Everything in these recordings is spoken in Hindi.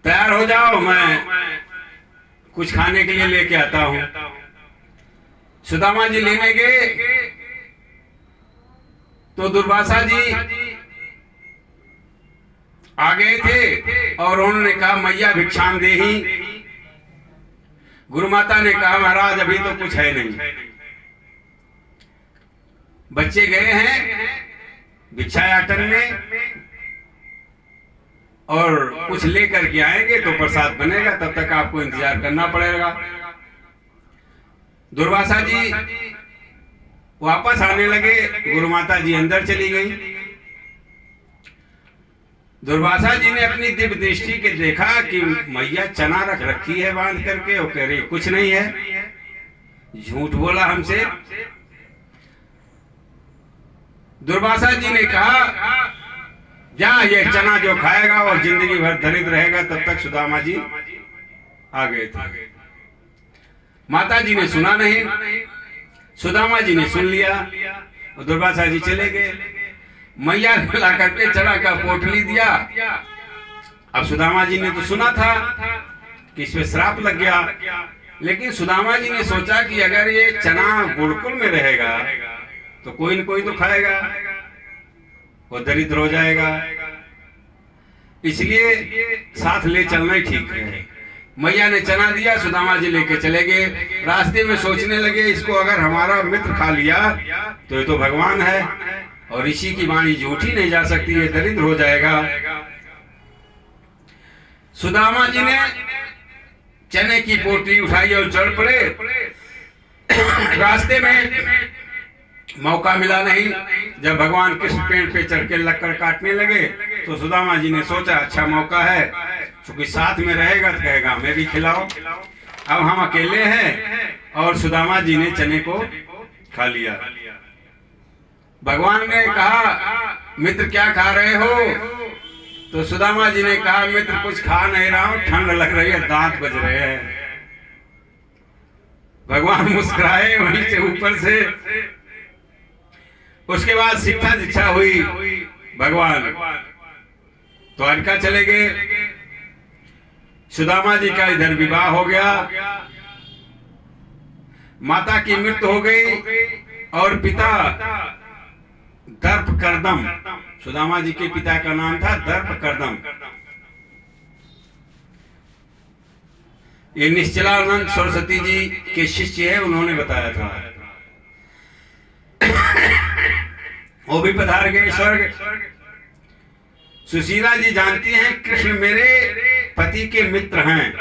तैयार हो जाओ, मैं कुछ खाने के लिए लेके आता हूं। सुदामा जी लेने गए तो दुर्वासा जी आ गए थे और उन्होंने कहा मैया भिक्षाम देही। गुरु माता ने कहा महाराज अभी तो कुछ है नहीं, बच्चे गए हैं भिक्षायाटन में और कुछ लेकर के आएंगे तो प्रसाद बनेगा, तब तक आपको इंतजार करना पड़ेगा। दुर्वासा जी वापस आने लगे, गुरु माता जी अंदर चली गई। दुर्वासा जी ने अपनी दिव्य दृष्टि के देखा कि मैया चना रख रखी है बांध करके, वो कह रही कुछ नहीं है, झूठ बोला हमसे। दुर्वासा जी ने कहा जा ये चना जो खाएगा और जिंदगी भर दरिद्र रहेगा। तब तक सुदामा जी आ गए थे। माता जी ने सुना नहीं, सुदामा जी ने सुन लिया और दुर्वासा जी चले गए। मैया ने ला करके चना का पोटली दिया। अब सुदामा जी ने तो सुना था कि इसमें श्राप लग गया, लेकिन सुदामा जी ने सोचा कि अगर ये चना गुरुकुल में रहेगा तो कोई न कोई तो खाएगा, वो दरिद्र हो जाएगा, इसलिए साथ ले चलना ही ठीक है। मैया ने चना दिया, सुदामा जी लेके चले गए। रास्ते में सोचने लगे इसको अगर हमारा मित्र खा लिया तो ये तो भगवान है और ऋषि की वाणी झूठी नहीं जा सकती, ये दरिद्र हो जाएगा। सुदामा जी ने चने की पोटली उठाई और चढ़ पड़े। रास्ते में मौका मिला नहीं। जब भगवान कृष्ण पेड़ पे चढ़ के लक्कड़ काटने लगे तो सुदामा जी ने सोचा अच्छा मौका है, क्योंकि साथ में रहेगा तो कहेगा मैं भी खिलाओ। अब हम अकेले हैं और सुदामा जी ने चने को खा लिया। भगवान ने कहा मित्र क्या खा रहे हो? तो सुदामा जी ने कहा मित्र कुछ खा नहीं रहा हूं, ठंड लग रही है, दांत बज रहे हैं। भगवान मुस्कुराए वहीं से ऊपर से। उसके बाद शिक्षा दीक्षा हुई, भगवान द्वारका चले गए। सुदामा जी का इधर विवाह हो गया, माता की मृत्यु हो गई और पिता दर्पकर्दम, सुदामा जी के पिता का नाम था दर्पकर्दम। ये निश्चलानंद सरस्वती जी के शिष्य है, उन्होंने बताया था। वो भी पधार गए स्वर्ग। सुशीला जी जानती हैं कृष्ण मेरे पति के मित्र हैं।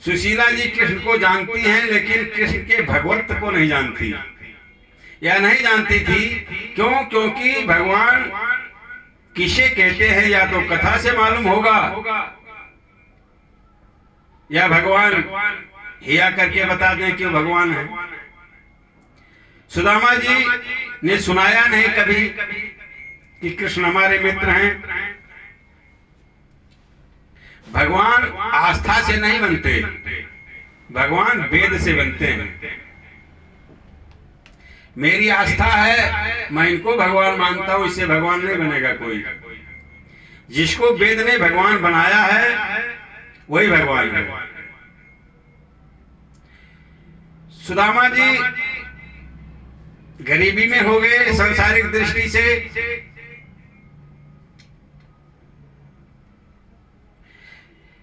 सुशीला जी कृष्ण को जानती हैं लेकिन कृष्ण के भगवत्व को नहीं जानती, या नहीं जानती थी। क्यों? क्योंकि भगवान किसे कहते हैं या तो कथा से मालूम होगा या भगवान हिया करके बता दें कि भगवान है। सुदामा जी ने सुनाया नहीं कभी कि कृष्ण हमारे मित्र हैं। भगवान आस्था से नहीं बनते, भगवान वेद से बनते हैं। मेरी आस्था है, मैं इनको भगवान मानता हूं, इससे भगवान नहीं बनेगा कोई। जिसको वेद ने भगवान बनाया है वही भगवान है। सुदामा जी गरीबी में हो गए सांसारिक दृष्टि से।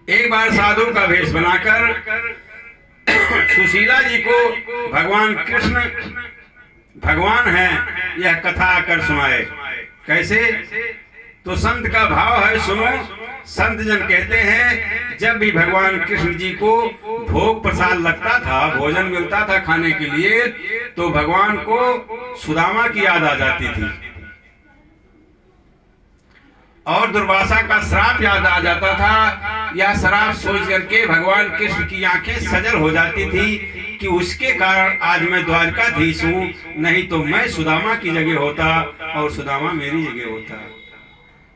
एक बार साधु का वेश बनाकर सुशीला जी को भगवान कृष्ण भगवान है यह कथा आकर सुनाए। कैसे? तो संत का भाव है, सुनो। संत जन कहते हैं जब भी भगवान कृष्ण जी को भोग प्रसाद लगता था, भोजन मिलता था खाने के लिए, तो भगवान को सुदामा की याद आ जाती थी और दुर्वासा का श्राप याद आ जाता था। यह श्राप सोच करके भगवान कृष्ण की आंखें सजल हो जाती थी कि उसके कारण आज मैं द्वारकाधीश हूं, नहीं तो मैं सुदामा की जगह होता और सुदामा मेरी जगह होता।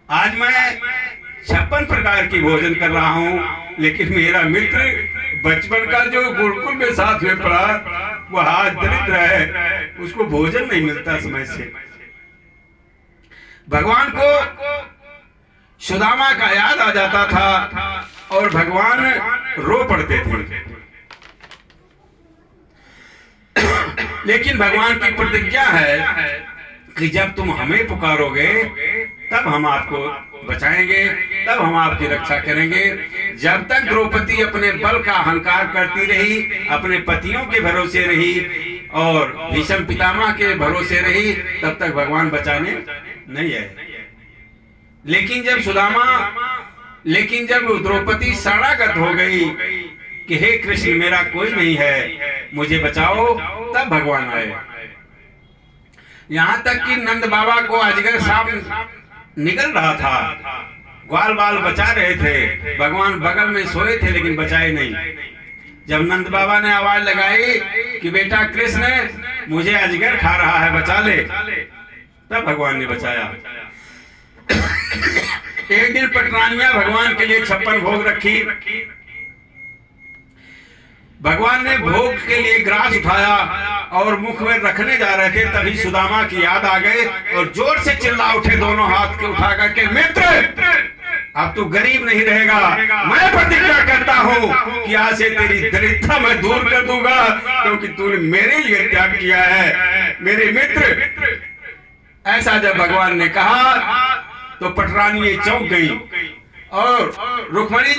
आज मैं 56 प्रकार की भोजन कर रहा हूं, लेकिन मेरा मित्र बचपन का जो गुरुकुल में साथ में पढ़ा वो आज दरिद्र है, उसको भोजन नहीं मिलता समय से। भगवान को सुदामा का याद आ जाता था और भगवान रो पड़ते थे। लेकिन भगवान की प्रतिज्ञा है कि जब तुम हमें पुकारोगे तब हम आपको बचाएंगे, तब हम आपकी रक्षा करेंगे। जब तक द्रौपदी अपने बल का अहंकार करती रही, अपने पतियों के भरोसे रही और भीष्म पितामह के भरोसे रही, तब तक भगवान बचाने नहीं आए। लेकिन जब द्रौपदी शरणागत हो गई कि हे कृष्ण मेरा कोई नहीं है, मुझे बचाओ, तब भगवान आए। यहाँ तक कि नंद बाबा को अजगर सांप निकल रहा था, ग्वाल बाल बचा रहे थे, भगवान बगल में सोए थे लेकिन बचाए नहीं। जब नंद बाबा ने आवाज लगाई कि बेटा कृष्ण मुझे अजगर खा रहा है, बचा ले, तब भगवान ने बचाया। एक दिन पटरानिया भगवान के लिए 56 भोग रखी। भगवान ने भोग के लिए ग्रास उठाया और मुख में रखने जा रहे थे, तभी सुदामा की याद आ गई और जोर से चिल्ला उठे, दोनों हाथ के उठाकर के, मित्र अब तू गरीब नहीं रहेगा, मैं प्रतिज्ञा करता हूँ कि आज से तेरी दरिद्रता मैं दूर कर दूंगा, क्योंकि तूने मेरे लिए त्याग किया है मेरे मित्र। ऐसा जब भगवान ने कहा तो पटरानी चौंक गई और रुक्मणी